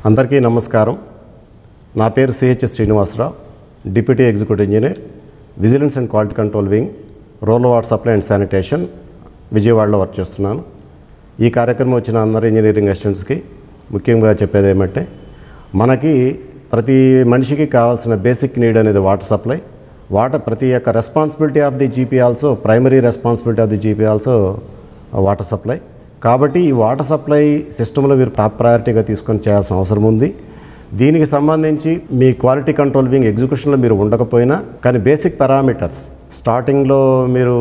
అందరికీ నమస్కారం. నా పేరు CH Srinivasarao, deputy executive engineer, vigilance and quality control wing, rural water supply and sanitation, విజయవాడలో వర్క్ చేస్తున్నాను. ఈ కార్యక్రమం వచ్చిన అందరు ఇంజనీరింగ్ అసిస్టెంట్స్కి ముఖ్యంగా చెప్పేది ఏమంటే, మనకి ప్రతి మనిషికి కావాల్సిన బేసిక్ నీడ్ అనేది వాటర్ సప్లై. ప్రతి యొక్క responsibility of the GP also, primary responsibility of the GP also water supply. కాబట్టి ఈ వాటర్ సప్లై సిస్టంలో మీరు టాప్ ప్రయారిటీగా తీసుకొని చేయాల్సిన అవసరం ఉంది. దీనికి సంబంధించి మీ క్వాలిటీ కంట్రోల్ వింగ్ ఎగ్జిక్యూషన్లో మీరు ఉండకపోయినా కానీ బేసిక్ పారామీటర్స్ స్టార్టింగ్లో మీరు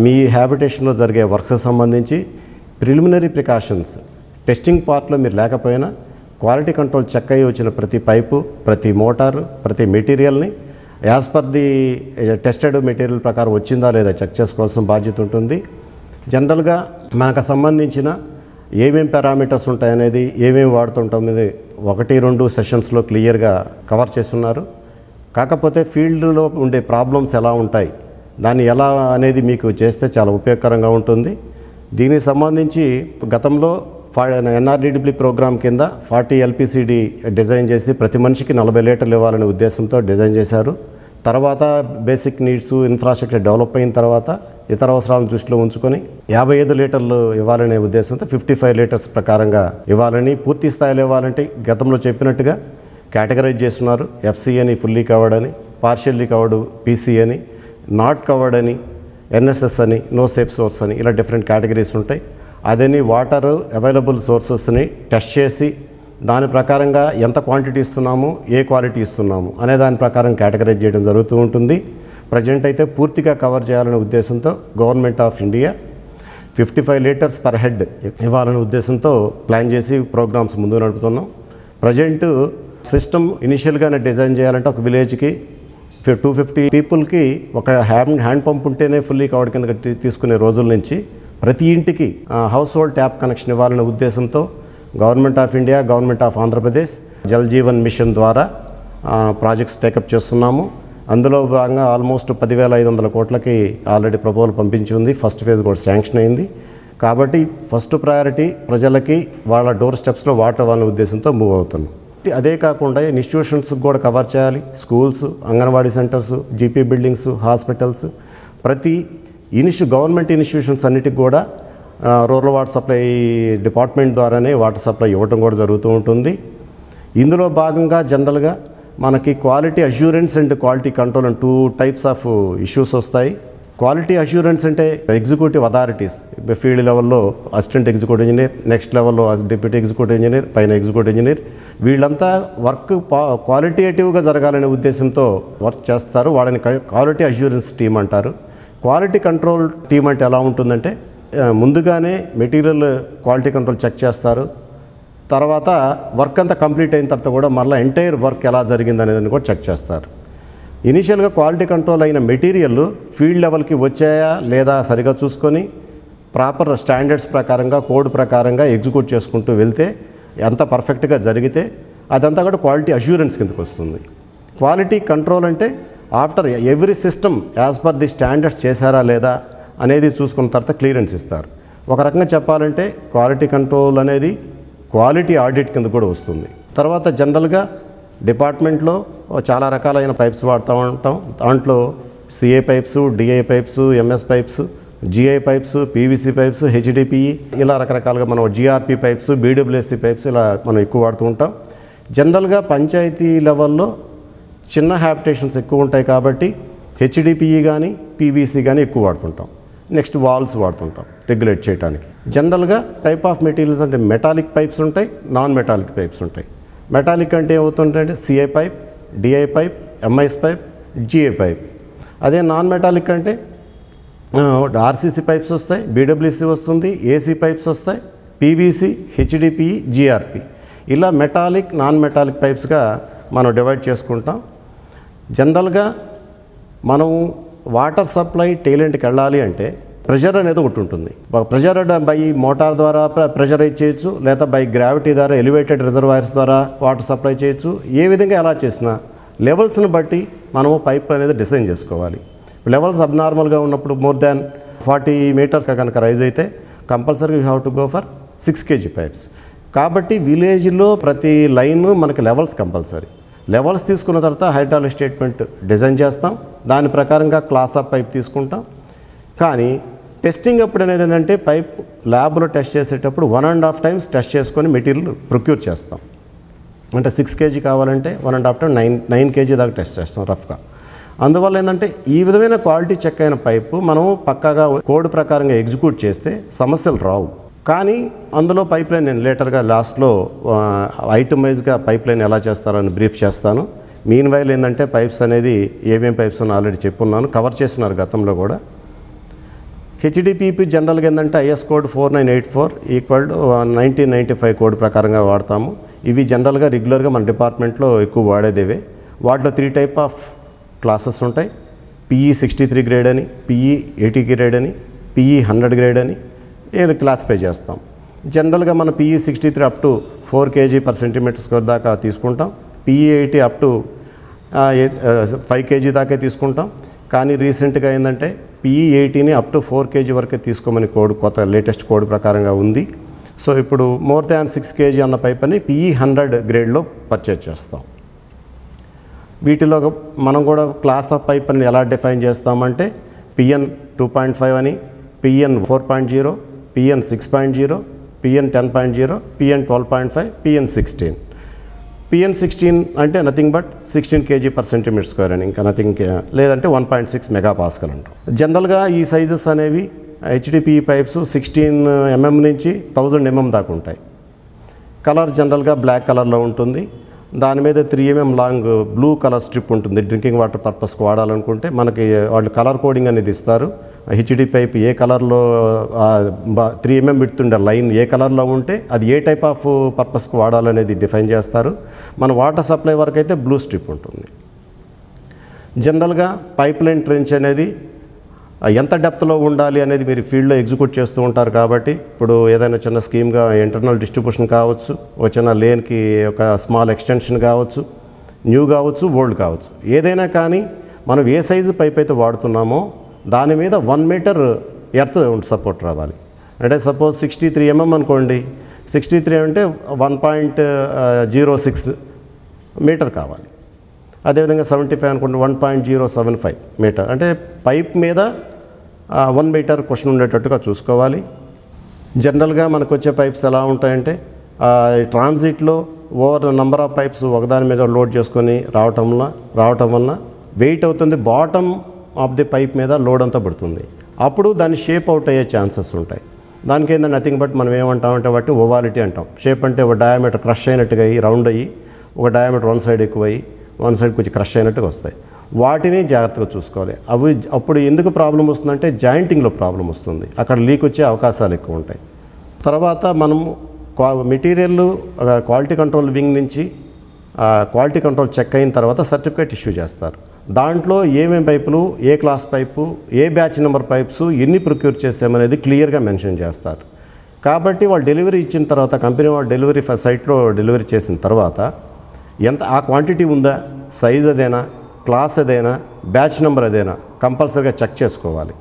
మీ హ్యాబిటేషన్లో జరిగే వర్క్స్కి సంబంధించి ప్రిలిమినరీ ప్రికాషన్స్ టెస్టింగ్ పార్ట్లో మీరు లేకపోయినా క్వాలిటీ కంట్రోల్ చెక్ అయ్యి వచ్చిన ప్రతి పైపు, ప్రతి మోటారు, ప్రతి మెటీరియల్ని as per the tested material ప్రకారం వచ్చిందా లేదా చెక్ చేసుకోవాల్సిన బాధ్యత ఉంటుంది. జనరల్గా మనకు సంబంధించిన ఏమేమి పారామీటర్స్ ఉంటాయనేది, ఏమేమి వాడుతుంటాం అనేది 1-2 సెషన్స్లో క్లియర్గా కవర్ చేస్తున్నారు. కాకపోతే ఫీల్డ్లో ఉండే ప్రాబ్లమ్స్ ఎలా ఉంటాయి, దాన్ని ఎలా అనేది మీకు చేస్తే చాలా ఉపయోగకరంగా ఉంటుంది. దీనికి సంబంధించి గతంలో ఎన్ఆర్డిడబ్ల్యూ ప్రోగ్రామ్ కింద 40 ఎల్పిసిడి డిజైన్ చేసి ప్రతి మనిషికి 40 లీటర్లు ఇవ్వాలనే ఉద్దేశంతో డిజైన్ చేశారు. తర్వాత బేసిక్ నీడ్స్, ఇన్ఫ్రాస్ట్రక్చర్ డెవలప్ అయిన తర్వాత ఇతర అవసరాలను దృష్టిలో ఉంచుకొని 55 లీటర్లు ఇవ్వాలనే ఉద్దేశంతో 55 లీటర్స్ ప్రకారంగా ఇవ్వాలని, పూర్తి స్థాయిలో ఇవ్వాలంటే గతంలో చెప్పినట్టుగా కేటగరైజ్ చేస్తున్నారు. ఎఫ్సి అని, ఫుల్లీ కవర్డ్ అని, పార్షియల్లీ కవర్డ్ పీసీ అని, నాట్ కవర్డ్ అని, ఎన్ఎస్ఎస్ అని, నో సేఫ్ సోర్స్ అని, ఇలా డిఫరెంట్ కేటగిరీస్ ఉంటాయి. అదని వాటర్ అవైలబుల్ సోర్సెస్ని టెస్ట్ చేసి దాని ప్రకారంగా ఎంత క్వాంటిటీ ఇస్తున్నాము, ఏ క్వాలిటీ ఇస్తున్నాము అనే దాని ప్రకారం కేటగరైజ్ చేయడం జరుగుతూ ఉంటుంది. ప్రజెంట్ అయితే పూర్తిగా కవర్ చేయాలనే ఉద్దేశంతో government of India 55 litres per head ఇవ్వాలనే ఉద్దేశంతో ప్లాన్ చేసి ప్రోగ్రామ్స్ ముందు నడుపుతున్నాం. ప్రజెంట్ సిస్టమ్ ఇనిషియల్గానే డిజైన్ చేయాలంటే ఒక విలేజ్కి 250 పీపుల్కి ఒక హ్యాండ్ పంప్ ఉంటేనే ఫుల్లీ కవర్డ్ కింద తీసుకునే రోజుల నుంచి ప్రతి ఇంటికి హౌస్ హోల్డ్ ట్యాప్ కనెక్షన్ ఇవ్వాలనే ఉద్దేశంతో government of India, government of Andhra Pradesh Jal Jeevan mission ద్వారా ప్రాజెక్ట్స్ టేకప్ చేస్తున్నాము. అందులో భాగంగా ఆల్మోస్ట్ 10,500 కోట్లకి ఆల్రెడీ ప్రపోజల్ పంపించి ఉంది. ఫస్ట్ ఫేజ్ కూడా శాంక్షన్ అయింది. కాబట్టి ఫస్ట్ ప్రయారిటీ ప్రజలకి వాళ్ళ డోర్ స్టెప్స్లో వాటర్ ఇవ్వాలనే ఉద్దేశంతో మూవ్ అవుతున్నాం. అదే కాకుండా ఇన్స్టిట్యూషన్స్కి కూడా కవర్ చేయాలి. Schools, anganwadi centres, GP buildings, hospitals, ప్రతి గవర్నమెంట్ ఇన్స్టిట్యూషన్స్ అన్నిటికి కూడా రూరల్ వాటర్ సప్లై డిపార్ట్మెంట్ ద్వారానే వాటర్ సప్లై ఇవ్వటం కూడా జరుగుతూ ఉంటుంది. ఇందులో భాగంగా జనరల్గా మనకి quality assurance and quality control అని 2 టైప్స్ ఆఫ్ ఇష్యూస్ వస్తాయి. క్వాలిటీ అష్యూరెన్స్ అంటే ఎగ్జిక్యూటివ్ అథారిటీస్, ఫీల్డ్ లెవెల్లో అసిస్టెంట్ ఎగ్జిక్యూటివ్ ఇంజనీర్, నెక్స్ట్ లెవెల్లో డిప్యూటీ ఎగ్జిక్యూటివ్ ఇంజనీర్, పైన ఎగ్జిక్యూటివ్ ఇంజనీర్, వీళ్ళంతా వర్క్ క్వాలిటేటివ్గా జరగాలనే ఉద్దేశంతో వర్క్ చేస్తారు. వాళ్ళని క్వాలిటీ అష్యూరెన్స్ టీమ్ అంటారు. క్వాలిటీ కంట్రోల్ టీమ్ అంటే ఎలా ఉంటుందంటే, ముందుగానే మెటీరియల్ క్వాలిటీ కంట్రోల్ చెక్ చేస్తారు. తర్వాత వర్క్ అంతా కంప్లీట్ అయిన తర్వాత కూడా మళ్ళీ ఎంటైర్ వర్క్ ఎలా జరిగింది అనేది కూడా చెక్ చేస్తారు. ఇనీషియల్గా క్వాలిటీ కంట్రోల్ అయిన మెటీరియల్ ఫీల్డ్ లెవెల్కి వచ్చాయా లేదా సరిగా చూసుకొని ప్రాపర్ స్టాండర్డ్స్ ప్రకారంగా, కోడ్ ప్రకారంగా ఎగ్జిక్యూట్ చేసుకుంటూ వెళ్తే ఎంత పర్ఫెక్ట్గా జరిగితే అదంతా కూడా క్వాలిటీ అష్యూరెన్స్ కిందకు వస్తుంది. క్వాలిటీ కంట్రోల్ అంటే after every system as per the standards చేశారా లేదా అనేది చూసుకున్న తర్వాత క్లియరెన్స్ ఇస్తారు. ఒక రకంగా చెప్పాలంటే క్వాలిటీ కంట్రోల్ అనేది క్వాలిటీ ఆడిట్ కింద కూడా వస్తుంది. తర్వాత జనరల్గా డిపార్ట్మెంట్లో చాలా రకాలైన పైప్స్ వాడుతూ ఉంటాం. దాంట్లో CA pipes, DI pipes, MS pipes, GI pipes, PVC pipes, HDPE, ఇలా రకరకాలుగా మనం జిఆర్పి పైప్స్, బీడబ్ల్యూఎస్సి పైప్స్ ఇలా మనం ఎక్కువ వాడుతూ ఉంటాం. జనరల్గా పంచాయతీ లెవెల్లో చిన్న హ్యాబిటేషన్స్ ఎక్కువ ఉంటాయి కాబట్టి హెచ్డిపిఈ కానీ పీవీసీ కానీ ఎక్కువ వాడుతుంటాం. నెక్స్ట్ వాల్స్ వాడుతుంటాం రెగ్యులేట్ చేయడానికి. జనరల్గా టైప్ ఆఫ్ మెటీరియల్స్ అంటే మెటాలిక్ పైప్స్ ఉంటాయి, నాన్ మెటాలిక్ పైప్స్ ఉంటాయి. మెటాలిక్ అంటే ఏమవుతుందంటే CI pipe, DI pipe, MIS pipe, GI pipe. అదే నాన్ మెటాలిక్ అంటే ఆర్సీసీ పైప్స్ వస్తాయి, బీడబ్ల్యూసీ వస్తుంది, ఏసీ పైప్స్ వస్తాయి, పీవీసీ, హెచ్డిపిఈ, జిఆర్పి, ఇలా మెటాలిక్, నాన్ మెటాలిక్ పైప్స్గా మనం డివైడ్ చేసుకుంటాం. జనరల్గా మనం వాటర్ సప్లై టైలెంట్కి వెళ్ళాలి అంటే ప్రెషర్ అనేది ఒకటి ఉంటుంది. ప్రెషర్ బై మోటార్ ద్వారా ప్రెషరైజ్ చేయొచ్చు, లేదా బై గ్రావిటీ ద్వారా ఎలివేటెడ్ రిజర్వాయర్స్ ద్వారా వాటర్ సప్లై చేయొచ్చు. ఏ విధంగా ఎలా చేసినా లెవెల్స్ని బట్టి మనము పైప్ అనేది డిజైన్ చేసుకోవాలి. లెవెల్స్ అబ్నార్మల్గా ఉన్నప్పుడు మోర్ దాన్ 40 మీటర్స్ కనుక రైజ్ అయితే compulsory you have to go for 6 kg pipes. కాబట్టి విలేజ్లో ప్రతి లైన్ మనకి లెవెల్స్ కంపల్సరీ. లెవెల్స్ తీసుకున్న తర్వాత హైడ్రాలిక్ స్టేట్మెంట్ డిజైన్ చేస్తాం, దాని ప్రకారంగా క్లాస్ ఆఫ్ పైప్ తీసుకుంటాం. కానీ టెస్టింగ్ అప్పుడు అనేది ఏంటంటే పైప్ ల్యాబ్లో టెస్ట్ చేసేటప్పుడు 1.5 times టెస్ట్ చేసుకొని మెటీరియల్ ప్రొక్యూర్ చేస్తాం. అంటే 6 kg కావాలంటే 1.5 times 9 kg దాకా టెస్ట్ చేస్తాం రఫ్గా. అందువల్ల ఏంటంటే ఈ విధమైన క్వాలిటీ చెక్ అయిన పైపు మనం పక్కాగా కోడ్ ప్రకారంగా ఎగ్జిక్యూట్ చేస్తే సమస్యలు రావు. కానీ అందులో పైప్ లైన్ నేను లేటర్గా లాస్ట్లో ఐటమైజ్గా పైప్ లైన్ ఎలా చేస్తారో అని బ్రీఫ్ చేస్తాను. మీన్ వైల్ ఏంటంటే పైప్స్ అనేది ఏమేం పైప్స్ అని ఆల్రెడీ చెప్పున్నాను, కవర్ చేస్తున్నారు గతంలో కూడా. హెచ్డిపిపి జనరల్గా ఏంటంటే ఐఎస్ కోడ్ 4984 = 1995 కోడ్ ప్రకారంగా వాడతాము. ఇవి జనరల్గా రెగ్యులర్గా మన డిపార్ట్మెంట్లో ఎక్కువ వాడేదేవే. వాటిలో 3 type ఆఫ్ క్లాసెస్ ఉంటాయి. PE 63 గ్రేడ్ అని, PE 80 గ్రేడ్ అని, PE 100 గ్రేడ్ అని క్లాసిఫై చేస్తాం. జనరల్గా మన PE 63 up to 4 kg/cm² దాకా తీసుకుంటాం. PE 80 up to 5 kg దాకా తీసుకుంటాం. కానీ రీసెంట్గా ఏంటంటే PE 80ని up to 4 kg వరకే తీసుకోమని కోడ్ కొత్త లేటెస్ట్ కోడ్ ప్రకారంగా ఉంది. సో ఇప్పుడు more than 6 kg అన్న పైప్ అని PE 100 గ్రేడ్లో పర్చేజ్ చేస్తాం. వీటిలో మనం కూడా క్లాస్ ఆఫ్ పైప్ అని ఎలా డిఫైన్ చేస్తామంటే PN 2.5 అని, PN 4.0, PN 6.0, PN 10.0, PN 12.5, PN 16. PN 16 అంటే నథింగ్ బట్ 16 kg/cm² అని, ఇంకా నథింగ్ లేదంటే 1.6 MPa అంటాం. జనరల్గా ఈ సైజెస్ అనేవి HDPE పైప్స్ 16 mm నుంచి 1000 mm దాకా ఉంటాయి. కలర్ జనరల్గా బ్లాక్ కలర్లో ఉంటుంది. దాని మీద 3 mm long blue colour strip ఉంటుంది. డ్రింకింగ్ వాటర్ పర్పస్కి వాడాలనుకుంటే మనకి వాళ్ళు కలర్ కోడింగ్ అనేది ఇస్తారు. హెచ్డి పైప్ ఏ కలర్లో 3 mm విడ్త్ లైన్ ఏ కలర్లో ఉంటే అది ఏ టైప్ ఆఫ్ పర్పస్కి వాడాలనేది డిఫైన్ చేస్తారు. మన వాటర్ సప్లై వరకు అయితే బ్లూ స్ట్రిప్ ఉంటుంది. జనరల్గా పైప్ లైన్ ట్రెంచ్ అనేది ఎంత డెప్త్లో ఉండాలి అనేది మీరు ఫీల్డ్లో ఎగ్జిక్యూట్ చేస్తూ ఉంటారు. కాబట్టి ఇప్పుడు ఏదైనా చిన్న స్కీమ్గా ఇంటర్నల్ డిస్ట్రిబ్యూషన్ కావచ్చు, ఒక చిన్న లేన్కి ఒక స్మాల్ ఎక్స్టెన్షన్ కావచ్చు, న్యూ కావచ్చు, ఓల్డ్ కావచ్చు, ఏదైనా కానీ మనం ఏ సైజు పైప్ అయితే వాడుతున్నామో దాని మీద 1 meter ఎర్త్ సపోర్ట్ రావాలి. అంటే సపోజ్ 63 mm అనుకోండి, 63 అంటే 1.06 మీటర్ కావాలి. అదేవిధంగా 75 అనుకోండి 1.075 మీటర్. అంటే పైప్ మీద 1 meter క్వశ్చన్ ఉండేటట్టుగా చూసుకోవాలి. జనరల్గా మనకు వచ్చే పైప్స్ ఎలా ఉంటాయంటే ట్రాన్సిట్లో ఓవర్ నంబర్ ఆఫ్ పైప్స్ ఒకదాని మీద లోడ్ చేసుకొని రావటం వలన వెయిట్ అవుతుంది, బాటమ్ ఆఫ్ ది పైప్ మీద లోడ్ అంతా పడుతుంది. అప్పుడు దాన్ని షేప్ అవుట్ అయ్యే ఛాన్సెస్ ఉంటాయి. దానికి ఏంటంటే నథింగ్ బట్ మనం ఏమంటామంటే వాటిని ఓవాలిటీ అంటాం. షేప్ అంటే ఒక డయామీటర్ క్రష్ అయినట్టుగా అయ్యి రౌండ్ అయ్యి, ఒక డయామీటర్ వన్ సైడ్ ఎక్కువ అయ్యి వన్ సైడ్ కొంచెం క్రష్ అయినట్టుగా వస్తాయి. వాటిని జాగ్రత్తగా చూసుకోవాలి. అవి అప్పుడు ఎందుకు ప్రాబ్లం వస్తుందంటే జాయింటింగ్లో ప్రాబ్లం వస్తుంది, అక్కడ లీక్ వచ్చే అవకాశాలు ఎక్కువ ఉంటాయి. తర్వాత మనము మెటీరియల్ క్వాలిటీ కంట్రోల్ వింగ్ నుంచి క్వాలిటీ కంట్రోల్ చెక్ అయిన తర్వాత సర్టిఫికేట్ ఇష్యూ చేస్తారు. దాంట్లో ఏమేం పైపులు, ఏ క్లాస్ పైపు, ఏ బ్యాచ్ నెంబర్ పైప్స్ ఎన్ని ప్రొక్యూర్ చేసామనేది క్లియర్గా మెన్షన్ చేస్తారు. కాబట్టి వాళ్ళు డెలివరీ ఇచ్చిన తర్వాత, కంపెనీ వాళ్ళు డెలివరీ సైట్లో డెలివరీ చేసిన తర్వాత ఎంత ఆ క్వాంటిటీ ఉందా, సైజ్ అదేనా, క్లాస్ అదేనా, బ్యాచ్ నెంబర్ అదేనా కంపల్సరీగా చెక్ చేసుకోవాలి.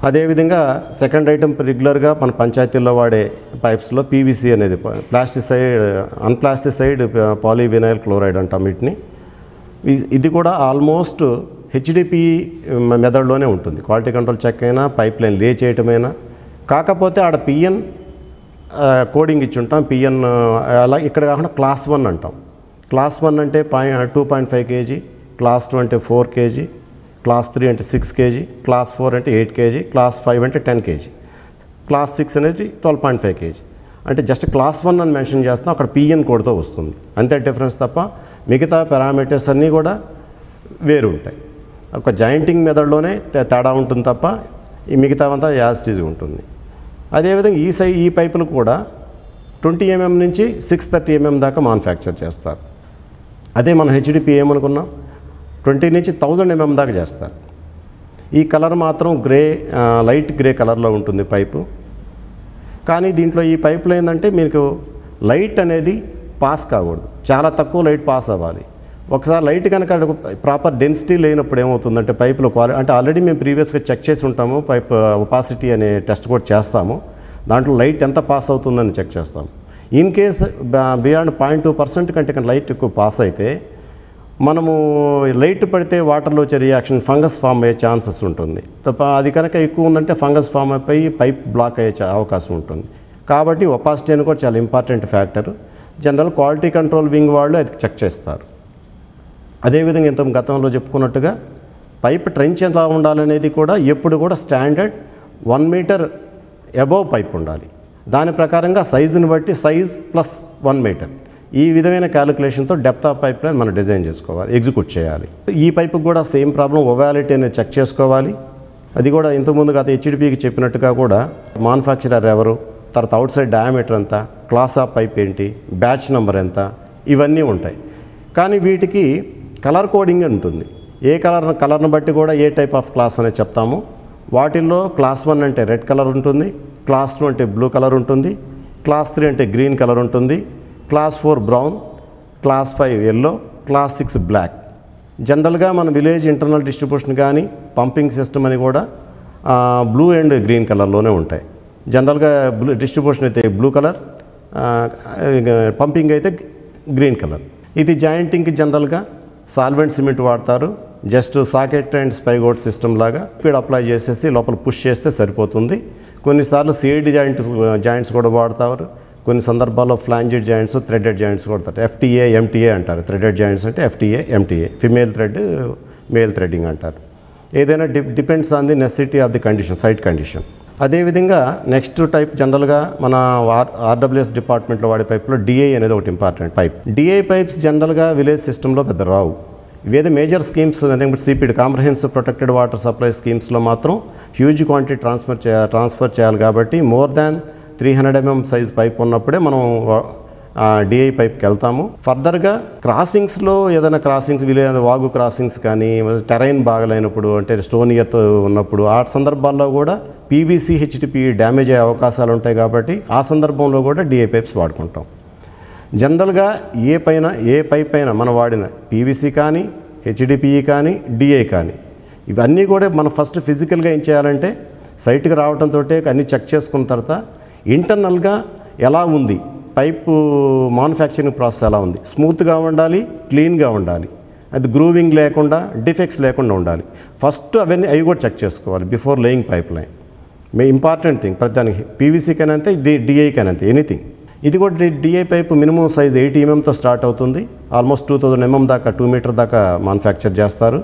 అదేవిధంగా సెకండ్ ఐటమ్ రెగ్యులర్గా మన పంచాయతీల్లో వాడే పైప్స్లో PVC అనేది అన్ప్లాస్టిసైడ్ పాలీవినైల్ క్లోరైడ్ అంటాం వీటిని. ఇది కూడా ఆల్మోస్ట్ HDPE మెథడ్లోనే ఉంటుంది. క్వాలిటీ కంట్రోల్ చెక్ అయినా, పైప్ లైన్ లే చేయటమైనా. కాకపోతే ఆడ PN కోడింగ్ ఇచ్చి ఉంటాం. PN అలా ఇక్కడ కాకుండా క్లాస్ 1 అంటాం. క్లాస్ 1 అంటే 2.5 kg, క్లాస్ 2 అంటే 4 kg, క్లాస్ 3 అంటే 6 kg, క్లాస్ 4 అంటే 8 kg, క్లాస్ 5 అంటే 10 kg, క్లాస్ 6 అనేది 12.5 kg. అంటే జస్ట్ క్లాస్ 1 అని మెన్షన్ చేస్తాం, అక్కడ PN కోడ్తో వస్తుంది. అంతే డిఫరెన్స్ తప్ప మిగతా పారామీటర్స్ అన్నీ కూడా వేరు ఉంటాయి. ఒక జాయింటింగ్ మెథడ్లోనే తేడా ఉంటుంది తప్ప ఈ మిగతావంతా యాజ్ ఇట్ ఈజ్ ఉంటుంది. అదేవిధంగా ఈ పైపులు కూడా 20 mm నుంచి 630 mm దాకా మ్యానుఫ్యాక్చర్ చేస్తారు. అదే మన HDPE ఏమనుకున్నాం 20 నుంచి 1000 mm దాకా చేస్తారు. ఈ కలర్ మాత్రం లైట్ గ్రే కలర్లో ఉంటుంది పైపు. కానీ దీంట్లో ఈ పైపులో ఏంటంటే మీకు లైట్ అనేది పాస్ కాకూడదు, చాలా తక్కువ లైట్ పాస్ అవ్వాలి. ఒకసారి లైట్ కనుక ప్రాపర్ డెన్సిటీ లేనప్పుడు ఏమవుతుందంటే పైపులో అంటే ఆల్రెడీ మేము ప్రీవియస్గా చెక్ చేసి ఉంటాము. పైప్ ఒపాసిటీ అనే టెస్ట్ కూడా చేస్తాము. దాంట్లో లైట్ ఎంత పాస్ అవుతుందని చెక్ చేస్తాము. ఇన్ కేస్ బియాండ్ 0.2% కంటే లైట్ ఎక్కువ పాస్ అయితే మనము లైట్ పడితే వాటర్లో వచ్చే రియాక్షన్ ఫంగస్ ఫామ్ అయ్యే ఛాన్సెస్ ఉంటుంది. తప్ప అది కనుక ఎక్కువ ఉందంటే ఫంగస్ ఫామ్ అయిపోయి పైప్ బ్లాక్ అయ్యే అవకాశం ఉంటుంది. కాబట్టి ఒపాసిటీ అని కూడా చాలా important factor. General quality control wing వాళ్ళు అది చెక్ చేస్తారు. అదేవిధంగా ఇంత గతంలో చెప్పుకున్నట్టుగా పైప్ ట్రెంచ్ ఎంత ఉండాలనేది కూడా ఎప్పుడు కూడా స్టాండర్డ్ 1 మీటర్ అబోవ్ పైప్ ఉండాలి. దాని ప్రకారంగా సైజుని బట్టి సైజ్ ప్లస్ 1 మీటర్ ఈ విధమైన క్యాలిక్యులేషన్తో డెప్త్ ఆఫ్ పైప్ లైన్ మనం డిజైన్ చేసుకోవాలి, ఎగ్జిక్యూట్ చేయాలి. ఈ పైపుకి కూడా సేమ్ ప్రాబ్లం ఓవాలిటీ అనేది చెక్ చేసుకోవాలి. అది కూడా ఇంతకుముందు గత హెచ్డిపికి చెప్పినట్టుగా కూడా మ్యానుఫ్యాక్చరర్ ఎవరు, తర్వాత అవుట్ సైడ్ డయామీటర్ ఎంత, క్లాస్ ఆఫ్ పైప్ ఏంటి, బ్యాచ్ నెంబర్ ఎంత, ఇవన్నీ ఉంటాయి. కానీ వీటికి కలర్ కోడింగ్ ఉంటుంది. ఏ కలర్ని బట్టి కూడా ఏ టైప్ ఆఫ్ క్లాస్ అనేది చెప్తాము. వాటిల్లో క్లాస్ 1 అంటే రెడ్ కలర్ ఉంటుంది, క్లాస్ 2 అంటే బ్లూ కలర్ ఉంటుంది, క్లాస్ 3 అంటే గ్రీన్ కలర్ ఉంటుంది, class 4 brown, class 5 yellow, class 6 black. జనరల్గా మన విలేజ్ ఇంటర్నల్ డిస్ట్రిబ్యూషన్ కానీ పంపింగ్ సిస్టమ్ అని కూడా బ్లూ అండ్ గ్రీన్ కలర్లోనే ఉంటాయి. జనరల్గా డిస్ట్రిబ్యూషన్ అయితే బ్లూ కలర్, పంపింగ్ అయితే గ్రీన్ కలర్. ఇది జాయింటింగ్కి జనరల్గా సాల్వెంట్ సిమెంట్ వాడతారు. జస్ట్ సాకెట్ అండ్ స్పైగోట్ సిస్టమ్ లాగా స్పీడ్ అప్లై చేసేసి లోపల పుష్ చేస్తే సరిపోతుంది. కొన్నిసార్లు సిఐడి జాయింట్స్ కూడా వాడతారు. కొన్ని సందర్భాల్లో ఫ్లాంజెడ్ జాయింట్స్, థ్రెడెడ్ జాయింట్స్ కొడతారు. FTA, MTA అంటారు. థ్రెడెడ్ జాయింట్స్ అంటే FTA, MTA, female thread, male threading అంటారు. ఏదైనా depends on the necessity of the condition, site condition. అదేవిధంగా నెక్స్ట్ టైప్ జనరల్గా మన RWS డిపార్ట్మెంట్లో వాడే పైప్లో DI అనేది ఒకటి ఇంపార్టెంట్ పైప్. DI పైప్స్ జనరల్గా విలేజ్ సిస్టంలో పెద్ద రావు. ఇవేదో major schemes CPD comprehensive protected water supply స్కీమ్స్లో మాత్రం హ్యూజ్ క్వాంటిటీ ట్రాన్స్ఫర్ చేయాలి. కాబట్టి మోర్ దాన్ 300 mm సైజ్ పైప్ ఉన్నప్పుడే మనం DI పైప్కి వెళ్తాము. ఫర్దర్గా క్రాసింగ్స్లో ఏదైనా క్రాసింగ్స్ వాగు క్రాసింగ్స్ కానీ టెరైన్ బాగలేనప్పుడు అంటే స్టోన్ ఇయర్తో ఉన్నప్పుడు ఆ సందర్భాల్లో కూడా PVC, HDPE డ్యామేజ్ అయ్యే అవకాశాలు ఉంటాయి. కాబట్టి ఆ సందర్భంలో కూడా DI పైప్స్ వాడుకుంటాం. జనరల్గా ఏ పైప్ అయినా మనం వాడిన PVC కానీ, HDPE కానీ, DI కానీ ఇవన్నీ కూడా మనం ఫస్ట్ ఫిజికల్గా ఏం చేయాలంటే సైట్కి రావడంతో అన్నీ చెక్ చేసుకున్న తర్వాత ఇంటర్నల్గా ఎలా ఉంది పైపు, మ్యానుఫ్యాక్చరింగ్ ప్రాసెస్ ఎలా ఉంది, స్మూత్గా ఉండాలి, క్లీన్గా ఉండాలి, అది గ్రూవింగ్ లేకుండా, డిఫెక్ట్స్ లేకుండా ఉండాలి. ఫస్ట్ అవి కూడా చెక్ చేసుకోవాలి before laying pipe line. Important thing ప్రతి దానికి. PVC కైనా అంతే, DI కైనా అంతే, ఎనీథింగ్. ఇది కూడా DI pipe minimum size 80 mm start అవుతుంది. ఆల్మోస్ట్ 2000 mm దాకా, 2 మీటర్ దాకా మ్యానుఫ్యాక్చర్ చేస్తారు.